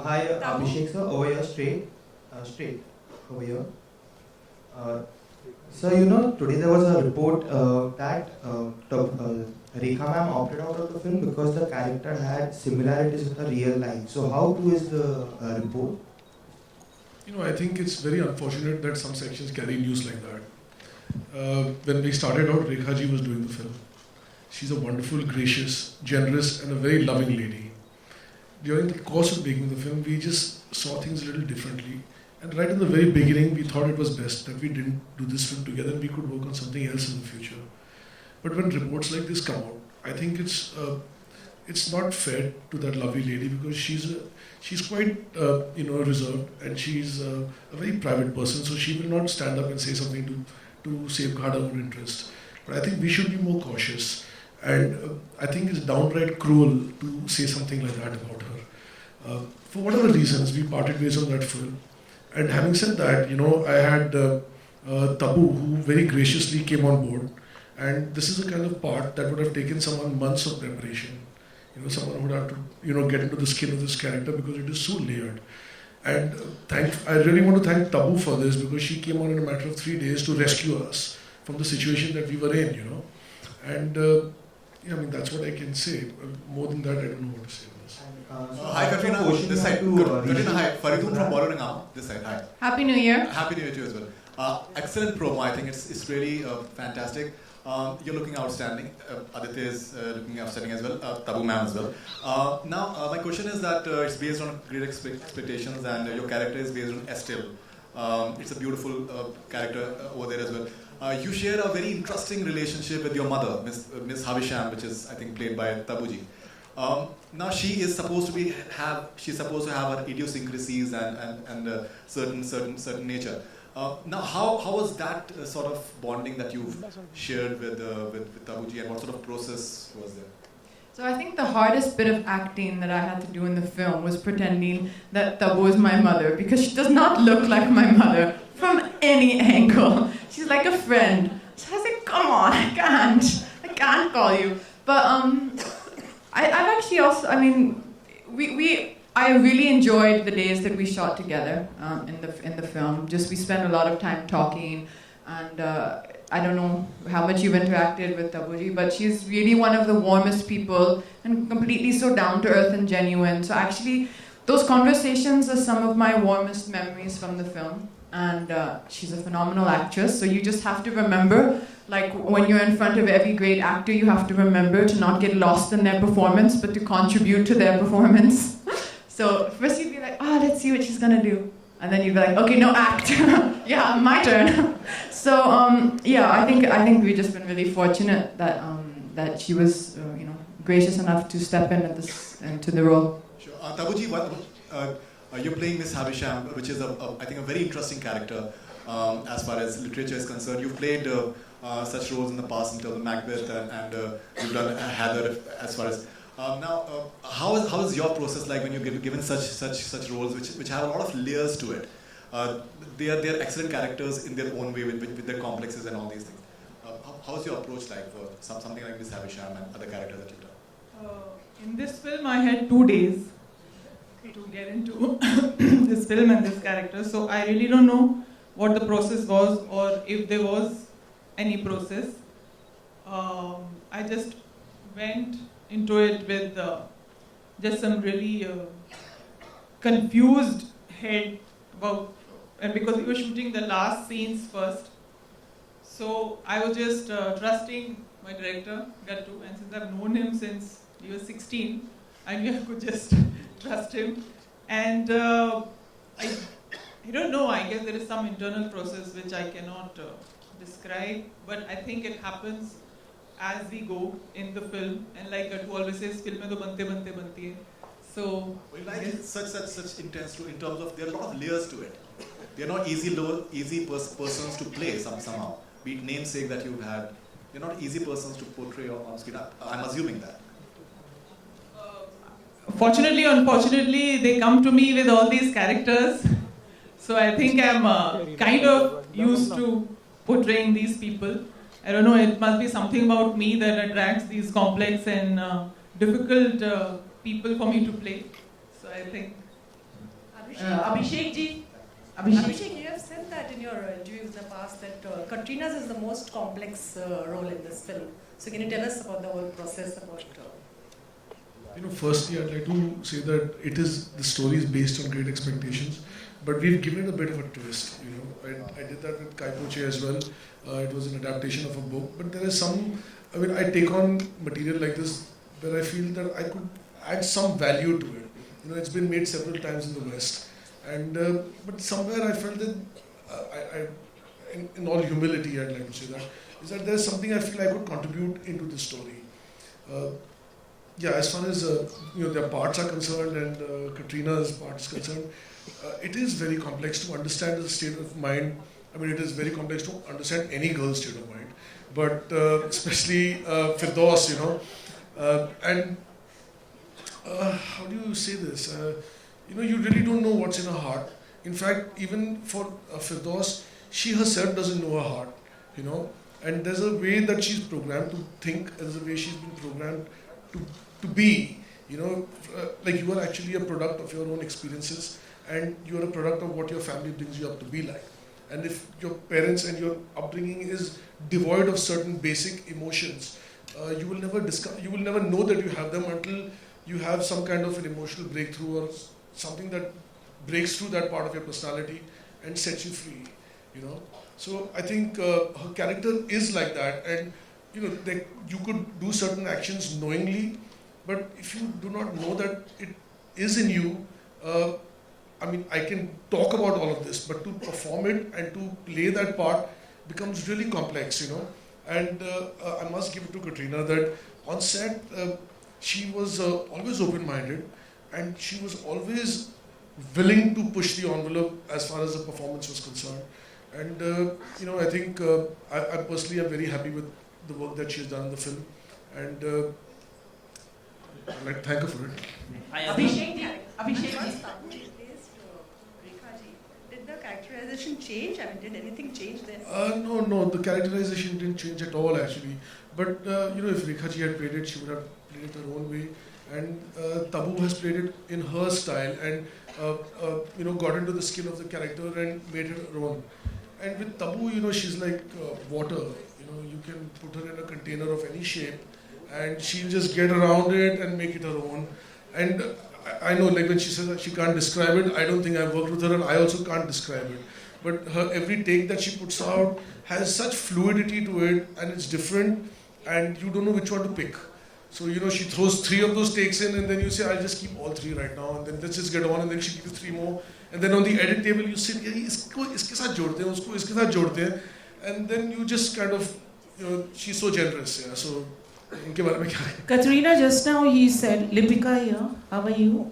Hi, Tabu. Abhishek sir, over here, straight, over here. So, today there was a report that Rekha ma'am opted out of the film because the character had similarities with her real life. So, how true is the report? I think it's very unfortunate that some sections carry news like that. When we started out, Rekha ji was doing the film. She's a wonderful, gracious, generous, and a very loving lady. During the course of making the film, we just saw things a little differently. And right in the very beginning, we thought it was best that we didn't do this film together and we could work on something else in the future. But when reports like this come out, I think it's not fair to that lovely lady because she's quite reserved and she's a very private person, so she will not stand up and say something to safeguard her own interest. But I think we should be more cautious, and I think it's downright cruel to say something like that about her. For whatever reasons, we parted ways on that film. And having said that, I had Tabu, who very graciously came on board. And this is a kind of part that would have taken someone months of preparation. Someone would have to, get into the skin of this character because it is so layered. And I really want to thank Tabu for this because she came on in a matter of 3 days to rescue us from the situation that we were in, And that's what I can say. More than that, I don't know what to say. Hi Katrina, this side. Katrina, hi. Fitoor from Bollywood Hangover. This side, hi. Happy New Year. Happy New Year to you as well. Excellent promo. I think it's really fantastic. You're looking outstanding. Aditya is looking outstanding as well. Tabu ma'am as well. Now, my question is that it's based on great expectations, and your character is based on Estelle. It's a beautiful character over there as well. You share a very interesting relationship with your mother, Miss Havisham, which is I think played by Tabuji. Now she is supposed to have her idiosyncrasies and certain nature. Now how was that sort of bonding that you've shared with Tabuji, and what sort of process was there? So I think the hardest bit of acting that I had to do in the film was pretending that Tabu is my mother, because she does not look like my mother from any angle. She's like a friend. So I was like, come on, I can't call you. But I've actually also, I really enjoyed the days that we shot together in the film. Just we spent a lot of time talking, and I don't know how much you've interacted with Tabuji, but she's really one of the warmest people and completely so down to earth and genuine. So actually, those conversations are some of my warmest memories from the film. And she's a phenomenal actress, so you just have to remember, like when you're in front of every great actor, you have to remember to not get lost in their performance, but to contribute to their performance. So first you'd be like, let's see what she's gonna do. And then you'd be like, okay, no, act. Yeah, my turn. So I think we've just been really fortunate that she was gracious enough to step in into the role. Sure. Tabuji, you're playing Miss Havisham, which is I think a very interesting character as far as literature is concerned. You've played such roles in the past in terms of Macbeth, and you've done Heather as far as now. How is your process like when you're given such roles which have a lot of layers to it? They are excellent characters in their own way with their complexes and all these things. How is your approach like for something like Miss Havisham and other characters that you've done? In this film, I had 2 days to get into this film and this character, so I really don't know what the process was or if there was any process. I just went into it with just some really confused head about, and because we were shooting the last scenes first, so I was just trusting my director Gattu, and since I've known him since he was 16, I knew I could just trust him. And I don't know, I guess there is some internal process which I cannot describe, but I think it happens as we go in the film. And like Gattu always says, film mein to bante hai. So such intense in terms of there are a lot of layers to it. They are not easy persons to play somehow. Be it namesake that you've had, they're not easy persons to portray on screen. I'm assuming that. Fortunately or unfortunately, they come to me with all these characters. So I think I'm kind of used to portraying these people. I don't know, it must be something about me that attracts these complex and difficult people for me to play. So I think Abhishek ji. Abhishek, you have said that in your interviews in the past that Katrina's is the most complex role in this film. So can you tell us about the whole process about Firstly, I'd like to say that the story is based on great expectations, but we've given it a bit of a twist. I did that with Kai Poche as well. It was an adaptation of a book, but there is some. I take on material like this where I feel that I could add some value to it. It's been made several times in the West, and but somewhere I felt that in all humility, I'd like to say that is that there's something I feel I could contribute into the story. As far as their parts are concerned and Katrina's part is concerned, it is very complex to understand the state of mind. It is very complex to understand any girl's state of mind, but especially Firdaus, and how do you say this? You really don't know what's in her heart. In fact, even for Firdaus, she herself doesn't know her heart, and there's a way that she's programmed to think, there's a way she's been programmed to be, like you are actually a product of your own experiences and you are a product of what your family brings you up to be like. And if your parents and your upbringing is devoid of certain basic emotions, you will never know that you have them until you have some kind of an emotional breakthrough or something that breaks through that part of your personality and sets you free, So I think her character is like that, and you could do certain actions knowingly, but if you do not know that it is in you, I can talk about all of this, but to perform it and to play that part becomes really complex, And I must give it to Katrina that on set, she was always open-minded, and she was always willing to push the envelope as far as the performance was concerned. And I think I personally am very happy with the work that she has done in the film, and I'd like to thank her for it. Abhishek did the characterization change? Did anything change there? No, the characterization didn't change at all actually. But if Rekha ji had played it, she would have played it her own way, and Tabu has played it in her style, and got into the skin of the character and made it her own. And with Tabu, she's like water. You can put her in a container of any shape, and she'll just get around it and make it her own. And I know, like when she says that she can't describe it, I don't think I've worked with her, and I also can't describe it. But her every take that she puts out has such fluidity to it, and it's different, and you don't know which one to pick. So, she throws 3 of those takes in, and then you say, I'll just keep all 3 right now, and then let's just get on, and then she gives you 3 more. And then on the edit table, you sit, iske saath jodte hain, usko iske saath jodte hain. And then you just kind of, she's so generous, yeah. So, unke baare mein kya? Katrina, just now he said, Lipika here, how are you?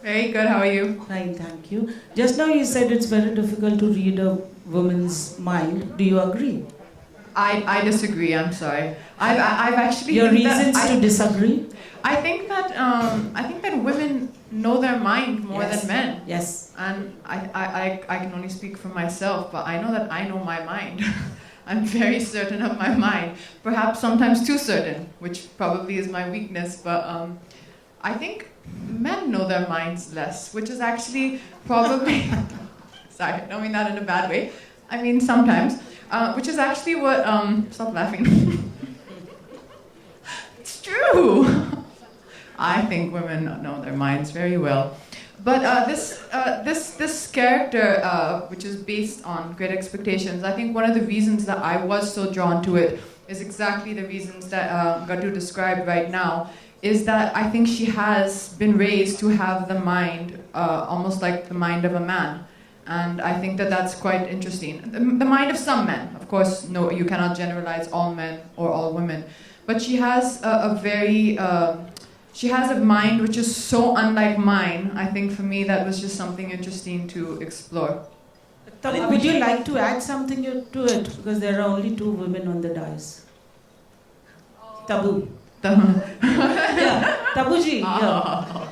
Very good, how are you? Fine, thank you. Just now you said it's very difficult to read a woman's mind. Do you agree? I disagree, I'm sorry. I've actually... Your reasons to disagree? I think that women know their mind more than men. Yes. And I can only speak for myself, but I know that I know my mind. I'm very certain of my mind. Perhaps sometimes too certain, which probably is my weakness, but I think men know their minds less, which is actually probably... Sorry, I don't mean that in a bad way. I mean sometimes. Which is actually what... stop laughing. It's true. I think women know their minds very well. But this character, which is based on Great Expectations, I think one of the reasons that I was so drawn to it is exactly the reasons that Gatu described right now, is that I think she has been raised to have the mind, almost like the mind of a man. And I think that that's quite interesting. The mind of some men, of course, no, you cannot generalize all men or all women. But she has she has a mind which is so unlike mine. I think for me that was just something interesting to explore. Would you like to add something to it? Because there are only 2 women on the dais. Tabu. Yeah, Tabuji. Yeah.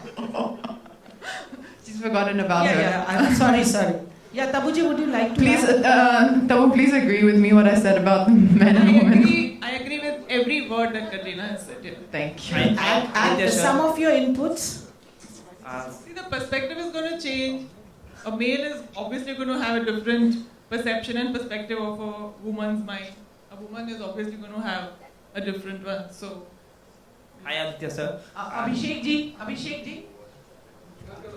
She's forgotten about her. Yeah, I'm sorry. Yeah, Tabuji, would you like to please, Tabu, please agree with me what I said about men and women. I agree with every word that Katrina has said. Yeah. Thank you. Add some of your inputs. See, the perspective is going to change. a male is obviously going to have a different perception and perspective of a woman's mind. A woman is obviously going to have a different one. So, Hi Aditya sir. Abhishek ji,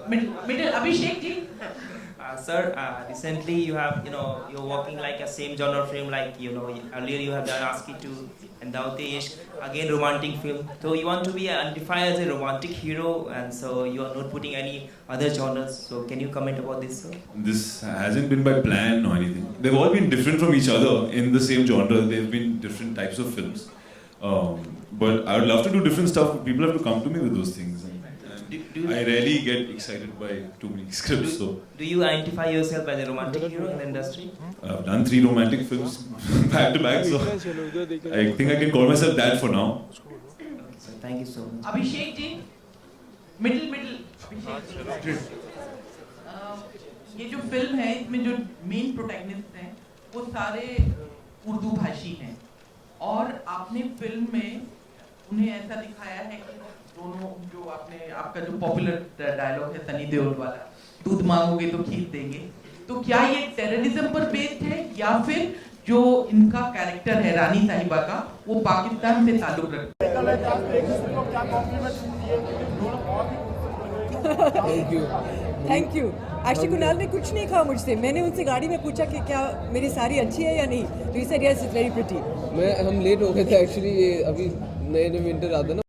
middle Abhishek ji. Sir, recently you have, you're working like a same genre film, like, earlier you have done Aski 2 and Daute Ishq, again romantic film. So you want to be identified as a romantic hero, and so you are not putting any other genres. So can you comment about this, sir? This hasn't been by plan or anything. They've all been different from each other in the same genre. They've been different types of films. But I would love to do different stuff. People have to come to me with those things. I rarely get excited by too many scripts. So Do you identify yourself as a romantic hero in the industry? I've done 3 romantic films back to back. So I think I can call myself that for now. Okay, sir. Thank you so much. Abhishek ji, middle Abhishek ji. ये जो film है इसमें जो main protagonist हैं वो सारे उर्दू भाषी हैं और आपने फिल्म में उन्हें ऐसा दिखाया है कि दोनों जो आपका जो पॉपुलर डायलॉग है सनी देओल वाला, दूध मांगोगे तो खीर देंगे, तो क्या ये टेररिज्म पर बेस्ड है या फिर जो इनका कैरेक्टर है रानी साहिबा का वो पाकिस्तान से ताल्लुक रखता है? Thank you. आशिक कुणाल ने कुछ नहीं कहा मुझसे, मैंने उनसे गाड़ी में पूछा कि क्या मेरी साड़ी अच्छी है या नहीं, तो he said yes it's very pretty. हम लेट हो गए थे एक्चुअली, अभी नए विंटर आता ना।